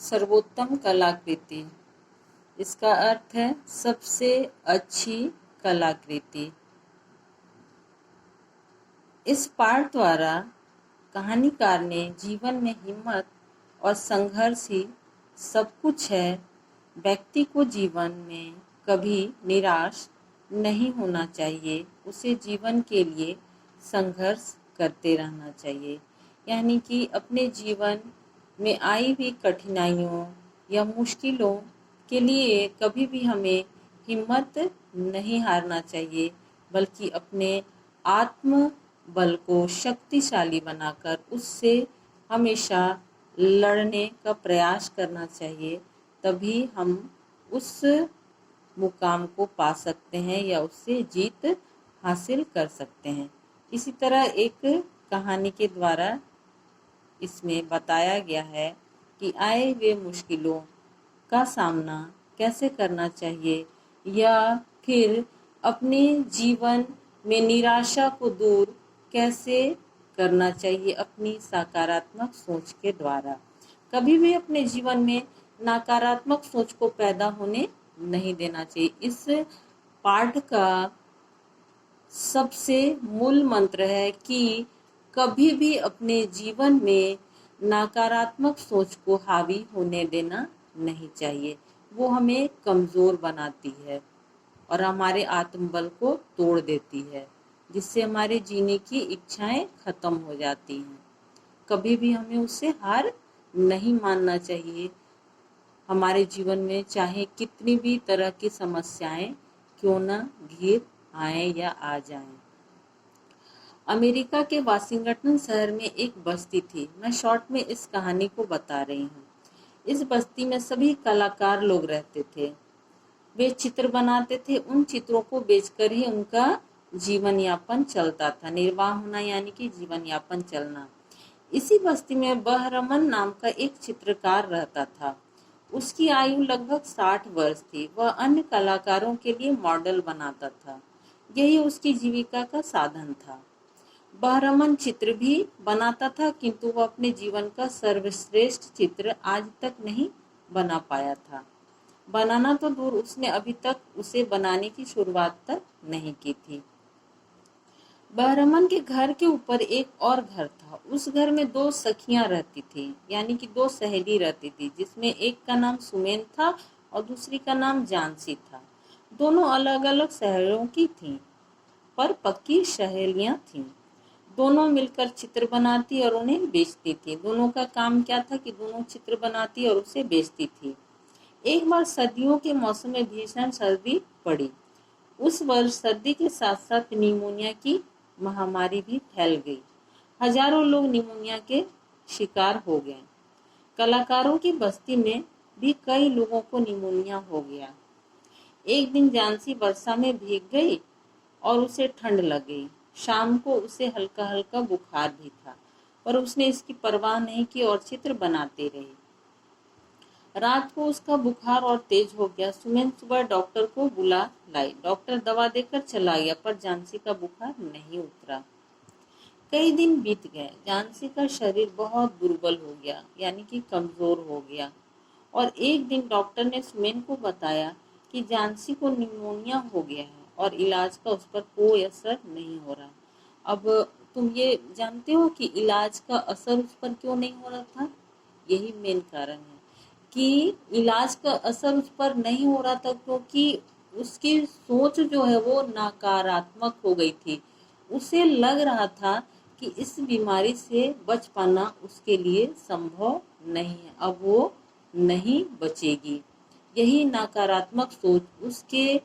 सर्वोत्तम कलाकृति। इसका अर्थ है सबसे अच्छी कलाकृति। इस पाठ द्वारा कहानीकार ने जीवन में हिम्मत और संघर्ष ही सब कुछ है। व्यक्ति को जीवन में कभी निराश नहीं होना चाहिए, उसे जीवन के लिए संघर्ष करते रहना चाहिए। यानी कि अपने जीवन में आई हुई कठिनाइयों या मुश्किलों के लिए कभी भी हमें हिम्मत नहीं हारना चाहिए, बल्कि अपने आत्म बल को शक्तिशाली बनाकर उससे हमेशा लड़ने का प्रयास करना चाहिए। तभी हम उस मुकाम को पा सकते हैं या उससे जीत हासिल कर सकते हैं। इसी तरह एक कहानी के द्वारा इसमें बताया गया है कि आए हुए मुश्किलों का सामना कैसे करना चाहिए या फिर अपने जीवन में निराशा को दूर कैसे करना चाहिए अपनी सकारात्मक सोच के द्वारा। कभी भी अपने जीवन में नकारात्मक सोच को पैदा होने नहीं देना चाहिए। इस पाठ का सबसे मूल मंत्र है कि कभी भी अपने जीवन में नकारात्मक सोच को हावी होने देना नहीं चाहिए। वो हमें कमज़ोर बनाती है और हमारे आत्मबल को तोड़ देती है, जिससे हमारे जीने की इच्छाएं खत्म हो जाती हैं। कभी भी हमें उससे हार नहीं मानना चाहिए। हमारे जीवन में चाहे कितनी भी तरह की समस्याएं क्यों ना घिर आए या आ जाएं। अमेरिका के वाशिंगटन शहर में एक बस्ती थी। मैं शॉर्ट में इस कहानी को बता रही हूँ। इस बस्ती में सभी कलाकार लोग रहते थे। वे चित्र बनाते थे। उन चित्रों को बेचकर ही उनका जीवन यापन चलता था। निर्वाह होना यानी कि जीवन यापन चलना। इसी बस्ती में बहरमन नाम का एक चित्रकार रहता था। उसकी आयु लगभग 60 वर्ष थी। वह अन्य कलाकारों के लिए मॉडल बनाता था। यही उसकी जीविका का साधन था। बहरमन चित्र भी बनाता था, किंतु वह अपने जीवन का सर्वश्रेष्ठ चित्र आज तक नहीं बना पाया था। बनाना तो दूर, उसने अभी तक उसे बनाने की शुरुआत तक नहीं की थी। बहरमन के घर के ऊपर एक और घर था। उस घर में 2 सखियां रहती थी, यानी कि 2 सहेली रहती थी, जिसमें एक का नाम सुमेन था और दूसरी का नाम जानसी था। दोनों अलग अलग शहरों की थीं, पर पक्की सहेलियां थीं। दोनों मिलकर चित्र बनाती और उन्हें बेचती थी। दोनों का काम क्या था कि दोनों चित्र बनाती और उसे बेचती थी। एक बार सर्दियों के मौसम में भीषण सर्दी पड़ी। उस वर्ष सर्दी के साथ साथ निमोनिया की महामारी भी फैल गई। हजारों लोग निमोनिया के शिकार हो गए। कलाकारों की बस्ती में भी कई लोगों को निमोनिया हो गया। एक दिन जानसी वर्षा में भीग गई और उसे ठंड लग गई। शाम को उसे हल्का हल्का बुखार भी था, पर उसने इसकी परवाह नहीं की और चित्र बनाते रही। रात को उसका बुखार और तेज हो गया। सुमेन सुबह डॉक्टर को बुला लाई। डॉक्टर दवा देकर चला गया, पर जानसी का बुखार नहीं उतरा। कई दिन बीत गए। जानसी का शरीर बहुत दुर्बल हो गया, यानी कि कमजोर हो गया। और एक दिन डॉक्टर ने सुमेन को बताया कि जानसी को निमोनिया हो गया है और इलाज का उस पर कोई असर नहीं हो रहा। अब तुम ये जानते हो कि इलाज का असर उस पर क्यों नहीं हो रहा था? यही मेन कारण है कि इलाज का असर उस पर नहीं हो रहा था, क्योंकि उसकी सोच जो है वो नकारात्मक हो गई थी। उसे लग रहा था कि इस बीमारी से बच पाना उसके लिए संभव नहीं है, अब वो नहीं बचेगी। यही नकारात्मक सोच उसके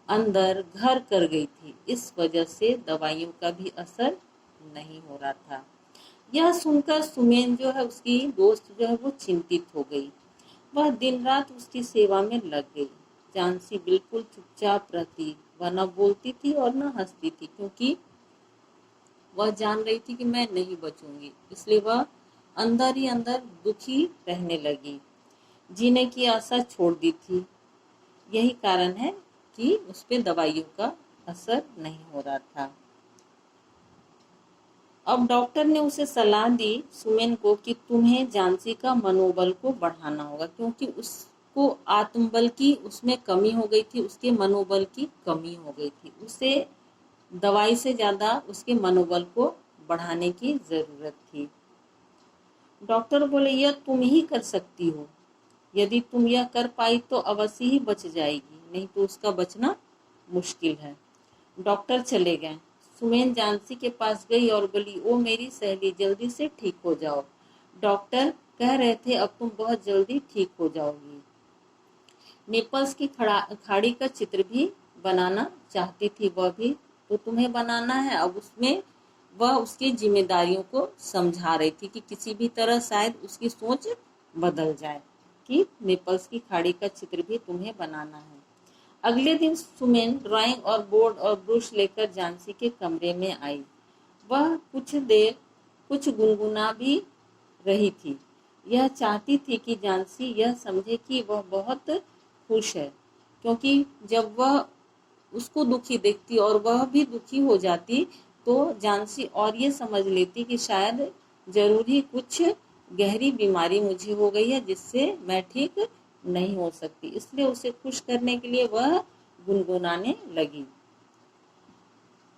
अंदर घर कर गई थी। इस वजह से दवाइयों का भी असर नहीं हो रहा था। यह सुनकर सुमेन जो है, उसकी दोस्त जो है, वो चिंतित हो गई। वह दिन रात उसकी सेवा में लग गई। जानसी बिल्कुल चुपचाप रहती। वह न बोलती थी और न हंसती थी, क्योंकि वह जान रही थी कि मैं नहीं बचूंगी। इसलिए वह अंदर ही अंदर दुखी रहने लगी, जीने की आशा छोड़ दी थी। यही कारण है कि उस पे दवाइयों का असर नहीं हो रहा था। अब डॉक्टर ने उसे सलाह दी सुमेन को कि तुम्हें झांसी का मनोबल को बढ़ाना होगा, क्योंकि उसको आत्मबल की उसमें कमी हो गई थी, उसके मनोबल की कमी हो गई थी। उसे दवाई से ज्यादा उसके मनोबल को बढ़ाने की जरूरत थी। डॉक्टर बोले यह तुम ही कर सकती हो, यदि तुम यह कर पाई तो अवश्य ही बच जाएगी, नहीं तो उसका बचना मुश्किल है। डॉक्टर चले गए। सुमेन झांसी के पास गई और बोली, ओ मेरी सहेली, जल्दी से ठीक हो जाओ। डॉक्टर कह रहे थे अब तुम बहुत जल्दी ठीक हो जाओगी। नेपल्स की खाड़ी का चित्र भी बनाना चाहती थी वह भी, तो तुम्हें बनाना है। अब उसमें वह उसकी जिम्मेदारियों को समझा रही थी कि किसी भी तरह शायद उसकी सोच बदल जाए, कि नेपल्स की खाड़ी का चित्र भी तुम्हें बनाना है। अगले दिन सुमेन ड्राइंग और बोर्ड और ब्रश लेकर झांसी के कमरे में आई। वह कुछ देर कुछ गुनगुना भी रही थी। यह चाहती थी कि झांसी यह समझे कि वह बहुत खुश है, क्योंकि जब वह उसको दुखी देखती और वह भी दुखी हो जाती तो झांसी और ये समझ लेती कि शायद जरूरी कुछ गहरी बीमारी मुझे हो गई है जिससे मैं ठीक नहीं हो सकती। इसलिए उसे खुश करने के लिए वह गुनगुनाने लगी।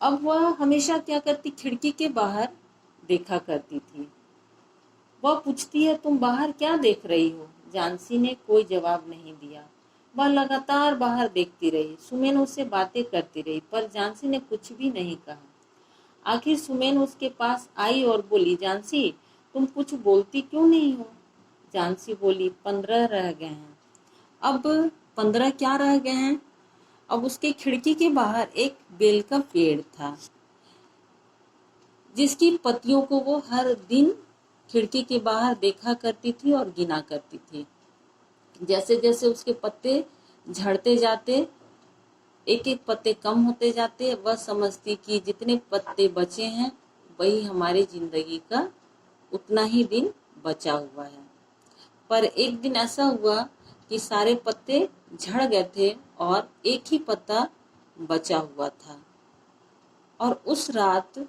अब वह हमेशा क्या करती, खिड़की के बाहर देखा करती थी। वह पूछती है तुम बाहर क्या देख रही हो? झांसी ने कोई जवाब नहीं दिया। वह लगातार बाहर देखती रही। सुमेन उससे बातें करती रही पर झांसी ने कुछ भी नहीं कहा। आखिर सुमेन उसके पास आई और बोली, झांसी तुम कुछ बोलती क्यों नहीं हो? झांसी बोली, 15 रह गए हैं। अब 15 क्या रह गए हैं? अब उसके खिड़की के बाहर एक बेल का पेड़ था, जिसकी पत्तियों को वो हर दिन खिड़की के बाहर देखा करती थी और गिना करती थी। जैसे जैसे उसके पत्ते झड़ते जाते, एक एक पत्ते कम होते जाते, वह समझती कि जितने पत्ते बचे हैं वही हमारी जिंदगी का उतना ही दिन बचा हुआ है। पर एक दिन ऐसा हुआ कि सारे पत्ते झड़ गए थे और एक ही पत्ता बचा हुआ था। और उस रात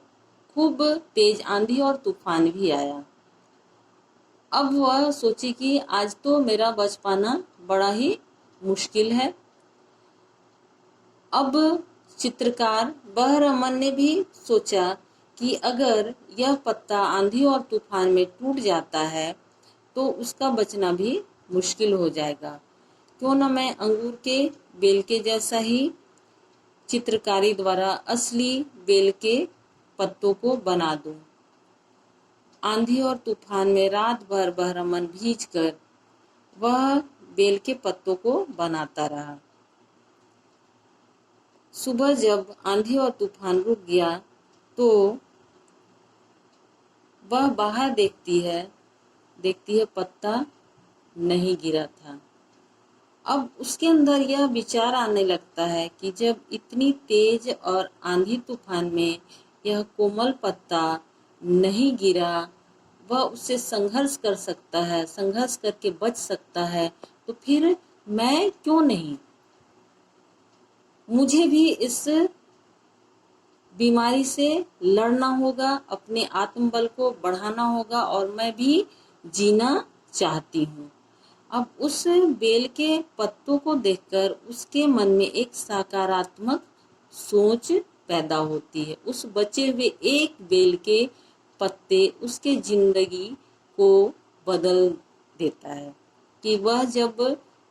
खूब तेज आंधी और तूफान भी आया। अब वह सोची कि आज तो मेरा बच पाना बड़ा ही मुश्किल है। अब चित्रकार बहरमन ने भी सोचा कि अगर यह पत्ता आंधी और तूफान में टूट जाता है तो उसका बचना भी मुश्किल हो जाएगा। क्यों न मैं अंगूर के बेल के जैसा ही चित्रकारी द्वारा असली बेल के पत्तों को बना दूं। आंधी और तूफान में रात भर बहरमन भीजकर वह बेल के पत्तों को बनाता रहा। सुबह जब आंधी और तूफान रुक गया तो वह बाहर देखती है पत्ता नहीं गिरा था। अब उसके अंदर यह विचार आने लगता है कि जब इतनी तेज और आंधी तूफान में यह कोमल पत्ता नहीं गिरा, वह उससे संघर्ष कर सकता है, संघर्ष करके बच सकता है, तो फिर मैं क्यों नहीं? मुझे भी इस बीमारी से लड़ना होगा, अपने आत्मबल को बढ़ाना होगा और मैं भी जीना चाहती हूँ। अब उस बेल के पत्तों को देखकर उसके मन में एक सकारात्मक सोच पैदा होती है। उस बचे हुए एक बेल के पत्ते उसके जिंदगी को बदल देता है कि वह जब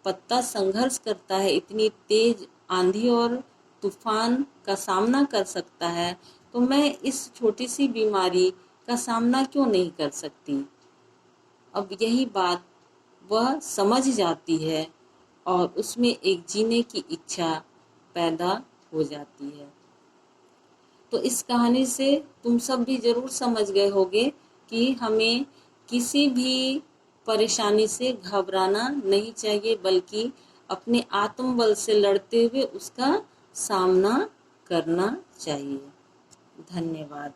पत्ता संघर्ष करता है, इतनी तेज आंधी और तूफान का सामना कर सकता है, तो मैं इस छोटी सी बीमारी का सामना क्यों नहीं कर सकती? अब यही बात वह समझ जाती है और उसमें एक जीने की इच्छा पैदा हो जाती है। तो इस कहानी से तुम सब भी जरूर समझ गए होगे कि हमें किसी भी परेशानी से घबराना नहीं चाहिए, बल्कि अपने आत्मबल से लड़ते हुए उसका सामना करना चाहिए। धन्यवाद।